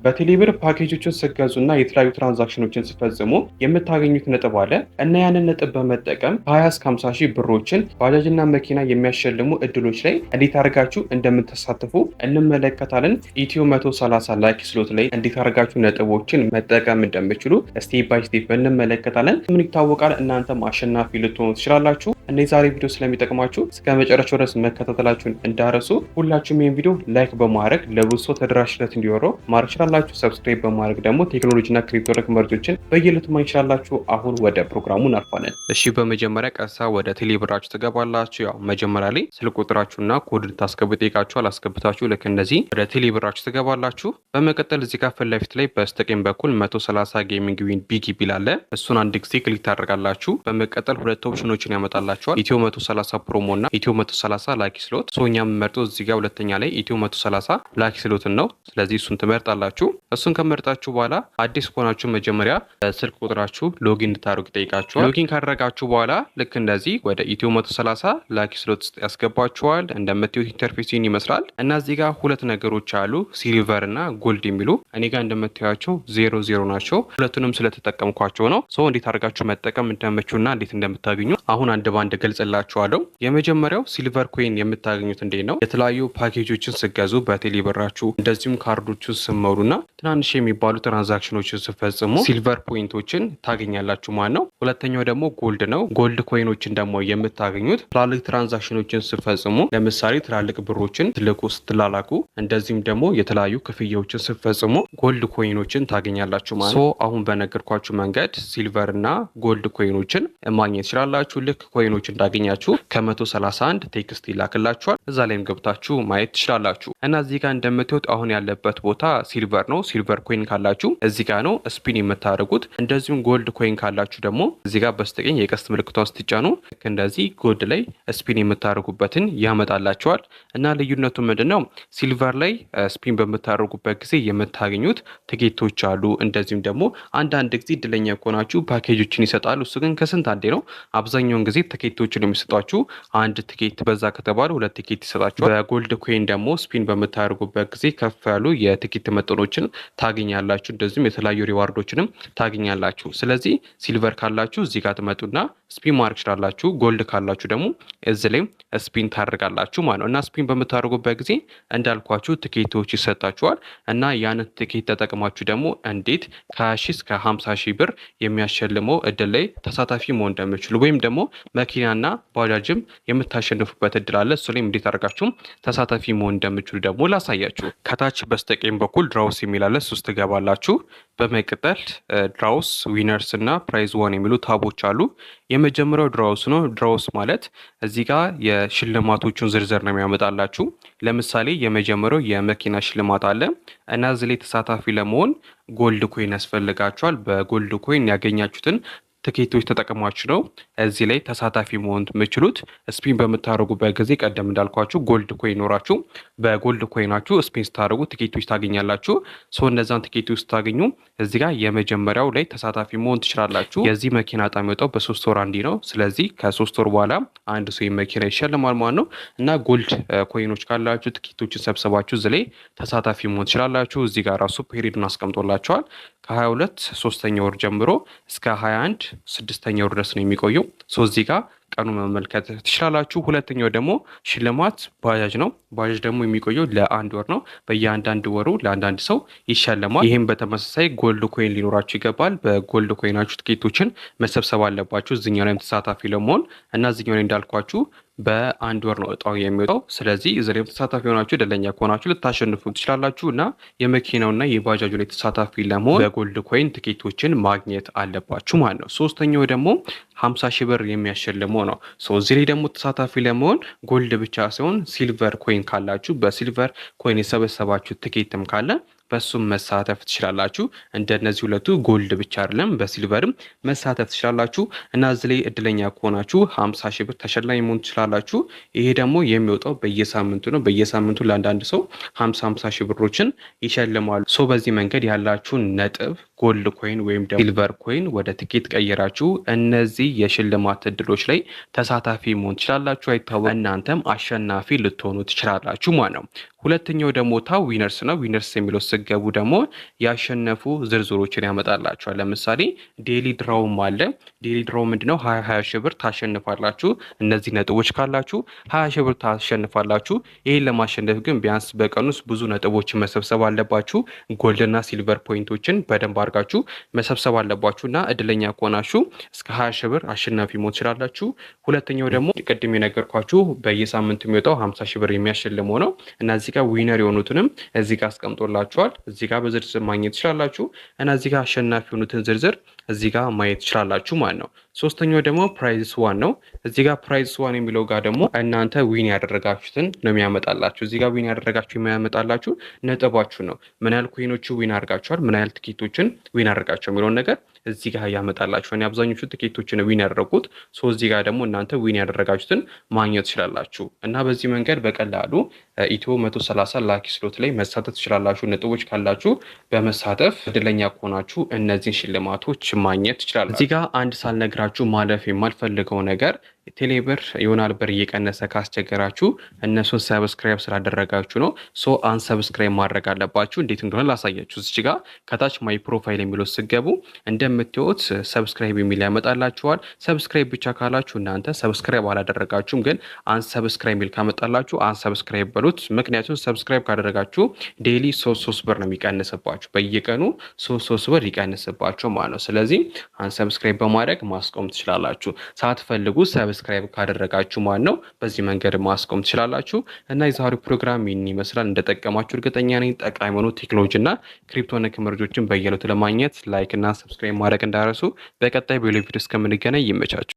በቴሌብር ፓኬጆችን ስትገዙና የተለያዩ ትራንዛክሽኖችን ስትፈጽሙ የምታገኙት ነጥብ አለ እና ያንን ነጥብ በመጠቀም 20 እስከ 50 ሺህ ብሮችን ባጃጅና መኪና የሚያሸልሙ እድሎች ላይ እንዴት አድርጋችሁ እንደምትሳተፉ እንመለከታለን። ኢትዮ 130 ላኪ ስሎት ላይ እንዴት አድርጋችሁ ነጥቦችን መጠቀም እንደምችሉ ስቴፕ ባይ ስቴፕ እንመለከታለን። ምን ይታወቃል እናንተም አሸናፊ ልትሆኑ ትችላላችሁ። እና የዛሬ ቪዲዮ ስለሚጠቅማችሁ እስከ መጨረሻው ድረስ መከታተላችሁን እንዳረሱ። ሁላችሁም ይህን ቪዲዮ ላይክ በማድረግ ለብዙ ሰው ተደራሽነት እንዲኖረው ማድረግ ትችላላችሁ። ሰብስክራይብ በማድረግ ደግሞ ቴክኖሎጂና ክሪፕቶ ነክ መረጃዎችን በየዕለቱ ማግኘት ትችላላችሁ። አሁን ወደ ፕሮግራሙ እናልፋለን። እሺ፣ በመጀመሪያ ቀጥታ ወደ ቴሌብራችሁ ትገባላችሁ። ያው መጀመሪያ ላይ ስልክ ቁጥራችሁና ኮድ ልታስገቡ ይጠይቃችኋል። አስገብታችሁ ልክ እንደዚህ ወደ ቴሌብራችሁ ትገባላችሁ። በመቀጠል እዚህ ጋር ፊት ለፊት ላይ በስተቀኝ በኩል 130 ጌሚንግ ዊን ቢግ ቢል አለ። እሱን አንድ ጊዜ ክሊክ ታደርጋላችሁ። በመቀጠል ሁለት ኦፕሽኖችን ያመጣላችኋል። ኢትዮ 130 ፕሮሞ እና ኢትዮ 130 ላኪ ስሎት። ሶኛ የምመርጠው እዚህ ጋር ሁለተኛ ላይ ኢትዮ 130 ላኪ ስሎትን ነው። ስለዚህ እሱን ትመርጣላችሁ። እሱን ከመርጣችሁ በኋላ አዲስ ከሆናችሁ መጀመሪያ ስልክ ቁጥራችሁ ሎጊን እንድታደርጉ ይጠይቃችኋል። ሎጊን ካደረጋችሁ በኋላ ልክ እንደዚህ ወደ ኢትዮ 130 ላኪ ስሎት ውስጥ ያስገባችኋል። እንደምታዩት ኢንተርፌሲን ይመስላል እና እዚህ ጋር ሁለት ነገሮች አሉ፣ ሲልቨር እና ጎልድ የሚሉ። እኔ ጋር እንደምታዩቸው 00 ናቸው። ሁለቱንም ስለተጠቀምኳቸው ነው። ሰው እንዴት አድርጋችሁ መጠቀም እንደምችሉና እንዴት እንደምታገኙ አሁን አንድ ባንድ ገልጽላችኋለሁ። የመጀመሪያው ሲልቨር ኮይን የምታገኙት እንዴት ነው? የተለያዩ ፓኬጆችን ስገዙ በቴሌብራችሁ እንደዚሁም ካርዶችን ስመሩና ትናንሽ የሚባሉ ትራንዛክሽኖችን ስፈጽሙ ሲልቨር ፖይንቶችን ታገኛላችሁ ማለት ነው። ሁለተኛው ደግሞ ጎልድ ነው። ጎልድ ኮይኖችን ደግሞ የምታገኙት ትላልቅ ትራንዛክሽኖችን ስፈጽሙ፣ ለምሳሌ ትላልቅ ብሮችን ትልቁ ስትላላኩ፣ እንደዚሁም ደግሞ የተለያዩ ክፍያዎችን ስፈጽሙ ጎልድ ኮይኖችን ታገኛላችሁ ማለት ነው። አሁን በነገርኳችሁ መንገድ ሲልቨር እና ጎልድ ኮይኖችን ማግኘት ይችላላችሁ። ልክ ኮይኖች እንዳገኛችሁ ከ131 ቴክስት ይላክላችኋል። እዛ ላይም ገብታችሁ ማየት ትችላላችሁ። እና እዚህ ጋር እንደምታዩት አሁን ያለበት ቦታ ሲልቨር ነው። ሲልቨር ኮይን ካላችሁ እዚህ ጋር ነው ስፒን የምታደርጉት። እንደዚሁም ጎልድ ኮይን ካላችሁ ደግሞ እዚህ ጋር በስተቀኝ የቀስት ምልክቷን ስትጫኑ ልክ እንደዚህ ጎልድ ላይ ስፒን የምታደርጉበትን ያመጣላችኋል። እና ልዩነቱ ምንድነው? ሲልቨር ላይ ስፒን በምታደርጉበት ጊዜ የምታገኙት ትኬቶች አሉ። እንደዚሁም ደግሞ አንዳንድ ጊዜ እድለኛ ከሆናችሁ ፓኬጆችን ይሰጣሉ። እሱ ግን ከስንት አንዴ ነው። አብዛኛውን ጊዜ ትኬቶችን የሚሰጧችሁ አንድ ትኬት በዛ ከተባለ ሁለት ትኬት ይሰጣችኋል። በጎልድ ኮይን ደግሞ ስፒን በምታደርጉበት ጊዜ ከፍ ያሉ የትኬት መጠኖችን ታገኛላችሁ። እንደዚሁም የተለያዩ ሪዋርዶችንም ታገኛላችሁ። ስለዚህ ሲልቨር ካላችሁ እዚህ ጋር ትመጡና ስፒን ማድረግ ትችላላችሁ። ጎልድ ካላችሁ ደግሞ እዚህ ላይ ስፒን ታደርጋላችሁ ማለት ነው። እና ስፒን በምታደርጉበት ጊዜ እንዳልኳችሁ ትኬቶች ይሰጣችኋል። እና ያንን ትኬት ተጠቅማችሁ ደግሞ እንዴት ከ20 እስከ 50 ሺህ ብር የሚያሸልመው እድል ላይ ተሳታፊ መሆን እንደምችሉ ወይም ደግሞ መኪናና ባጃጅም የምታሸንፉበት እድል አለ። እሱ ላይ እንዴት አድርጋችሁም ተሳታፊ መሆን እንደምችሉ ደግሞ ላሳያችሁ። ከታች በስተቀኝ በኩል ድራውስ የሚል አለ። እሱ ውስጥ ትገባላችሁ። በመቀጠል ድራውስ፣ ዊነርስ እና ፕራይዝ ዋን የሚሉ ታቦች አሉ። የመጀመሪያው ድራውስ ነው። ድራውስ ማለት እዚህ ጋር የሽልማቶቹን ዝርዝር ነው የሚያመጣላችሁ። ለምሳሌ የመጀመሪያው የመኪና ሽልማት አለ እና እዚህ ላይ ተሳታፊ ለመሆን ጎልድ ኮይን ያስፈልጋችኋል። በጎልድ ኮይን ያገኛችሁትን ትኬቶች ተጠቅማችሁ ነው እዚህ ላይ ተሳታፊ መሆን የምችሉት። ስፒን በምታደርጉበት ጊዜ ቀደም እንዳልኳችሁ ጎልድ ኮይን ኖራችሁ በጎልድ ኮይናችሁ ስፒን ስታደርጉ ትኬቶች ታገኛላችሁ። እነዛን ትኬቶች ስታገኙ እዚህ ጋር የመጀመሪያው ላይ ተሳታፊ መሆን ትችላላችሁ። የዚህ መኪና ዕጣ የሚወጣው በ3 ወር አንዴ ነው። ስለዚህ ከ3 ወር በኋላ አንድ ሰው መኪና ይሸልማል ማለት ነው። እና ጎልድ ኮይኖች ካላችሁ ትኬቶችን ሰብስባችሁ እዚህ ላይ ተሳታፊ መሆን ትችላላችሁ። እዚህ ጋር ራሱ ፔሪዱን አስቀምጦላቸዋል። ከ22 3ኛ ወር ጀምሮ እስከ 21 6ኛ ወር ድረስ ነው የሚቆየው። እዚህ ጋር ቀኑ መመልከት ትችላላችሁ። ሁለተኛው ደግሞ ሽልማት ባጃጅ ነው። ባጃጅ ደግሞ የሚቆየው ለአንድ ወር ነው። በየአንዳንድ ወሩ ለአንዳንድ ሰው ይሸለማል። ይህም በተመሳሳይ ጎልድ ኮይን ሊኖራችሁ ይገባል። በጎልድ ኮይናችሁ ትኬቶችን መሰብሰብ አለባችሁ እዚኛው ላይም ተሳታፊ ለመሆን እና እዚኛው ላይ እንዳልኳችሁ በአንድ ወር ነው እጣው የሚወጣው። ስለዚህ እዚህ ላይ ተሳታፊ ሆናችሁ እድለኛ ከሆናችሁ ልታሸንፉ ትችላላችሁ እና የመኪናውና የባጃጁ ላይ ተሳታፊ ለመሆን በጎልድ ኮይን ትኬቶችን ማግኘት አለባችሁ ማለት ነው። ሶስተኛው ደግሞ 50 ሺህ ብር የሚያሸልመው ነው። እዚህ ላይ ደግሞ ተሳታፊ ለመሆን ጎልድ ብቻ ሳይሆን ሲልቨር ኮይን ካላችሁ በሲልቨር ኮይን የሰበሰባችሁ ትኬትም ካለ በሱም መሳተፍ ትችላላችሁ። እንደነዚህ ሁለቱ ጎልድ ብቻ አይደለም በሲልቨርም መሳተፍ ትችላላችሁ እና እዚህ ላይ እድለኛ ከሆናችሁ 50 ሺህ ብር ተሸላሚ መሆን ትችላላችሁ። ይሄ ደግሞ የሚወጣው በየሳምንቱ ነው። በየሳምንቱ ለአንዳንድ ሰው 50 ሺህ ብሮችን ይሸልማሉ። በዚህ መንገድ ያላችሁን ነጥብ ጎልድ ኮይን ወይም ሲልቨር ኮይን ወደ ትኬት ቀይራችሁ እነዚህ የሽልማት እድሎች ላይ ተሳታፊ መሆን ትችላላችሁ። አይታወቅም፣ እናንተም አሸናፊ ልትሆኑ ትችላላችሁ ማለት ነው። ሁለተኛው ደግሞ ታው ዊነርስ ነው። ዊነርስ የሚለው ስትገቡ ደግሞ ያሸነፉ ዝርዝሮችን ያመጣላችኋል። ለምሳሌ ዴሊ ድራውም አለ። ዴሊ ድራው ምንድነው? 20 ሺህ ብር ታሸንፋላችሁ። እነዚህ ነጥቦች ካላችሁ 20 ሺህ ብር ታሸንፋላችሁ። ይህን ለማሸነፍ ግን ቢያንስ በቀን ውስጥ ብዙ ነጥቦችን መሰብሰብ አለባችሁ። ጎልድና ሲልቨር ፖይንቶችን በደንብ አድርጋችሁ መሰብሰብ አለባችሁ እና እድለኛ ከሆናችሁ እስከ 20 ሺህ ብር አሸናፊ መሆን ትችላላችሁ። ሁለተኛው ደግሞ ቅድም የነገርኳችሁ በየሳምንቱ የሚወጣው 50 ሺህ ብር የሚያሸልመው ነው እና እዚህ ጋር ዊነር የሆኑትንም እዚህ ጋር አስቀምጦላችኋል። እዚህ ጋር በዝርዝር ማግኘት ትችላላችሁ እና እዚህ ጋር አሸናፊ የሆኑትን ዝርዝር እዚህ ጋር ማየት ትችላላችሁ ማለት ነው። ሶስተኛው ደግሞ ፕራይዝ ዋን ነው። እዚህ ጋር ፕራይዝ ዋን የሚለው ጋር ደግሞ እናንተ ዊን ያደረጋችሁትን ነው የሚያመጣላችሁ። እዚህ ጋር ዊን ያደረጋችሁ የሚያመጣላችሁ ነጥባችሁ ነው። ምን ያህል ኮይኖቹ ዊን አድርጋችኋል፣ ምን ያህል ትኬቶችን ዊን አድርጋችሁ የሚለውን ነገር እዚህ ጋር ያመጣላችሁ። እኔ አብዛኞቹ ትኬቶችን ዊን ያደረጉት እዚህ ጋር ደግሞ እናንተ ዊን ያደረጋችሁትን ማግኘት ትችላላችሁ እና በዚህ መንገድ በቀላሉ ኢትዮ 130 ላኪ ስሎት ላይ መሳተፍ ትችላላችሁ። ነጥቦች ካላችሁ በመሳተፍ እድለኛ ከሆናችሁ እነዚህን ሽልማቶች ማግኘት ትችላላችሁ። እዚህ ጋር አንድ ሳልነግራችሁ ማለፍ የማልፈልገው ነገር ቴሌብር ይሆናል ብር እየቀነሰ ካስቸገራችሁ እነሱን ሰብስክራይብ ስላደረጋችሁ ነው። አንሰብስክራይብ ማድረግ አለባችሁ። እንዴት እንደሆነ ላሳያችሁ። እዚህ ጋር ከታች ማይ ፕሮፋይል የሚለው ስትገቡ እንደምትዩት ሰብስክራይብ የሚል ያመጣላችኋል። ሰብስክራይብ ብቻ ካላችሁ እናንተ ሰብስክራይብ አላደረጋችሁም፣ ግን አንሰብስክራይብ የሚል ካመጣላችሁ አንሰብስክራይብ በሉት። ምክንያቱም ሰብስክራይብ ካደረጋችሁ ዴይሊ 3 ብር ነው የሚቀንስባችሁ፣ በየቀኑ 3 ብር ይቀንስባችሁ ማለት ነው። ስለዚህ አንሰብስክራይብ በማድረግ ማስቆም ትችላላችሁ። ሳትፈልጉ ሰብስክራይብ ካደረጋችሁ ማለት ነው። በዚህ መንገድ ማስቆም ትችላላችሁ እና የዛሬው ፕሮግራም ይህን ይመስላል። እንደጠቀማችሁ እርግጠኛ ነኝ። ጠቃሚ የሆኑ ቴክኖሎጂ እና ክሪፕቶ ነክ መረጃዎችን በየዕለቱ ለማግኘት ላይክ እና ሰብስክራይብ ማድረግ እንዳረሱ። በቀጣይ በሌላ ቪዲዮ እስከምንገናኝ ይመቻችሁ።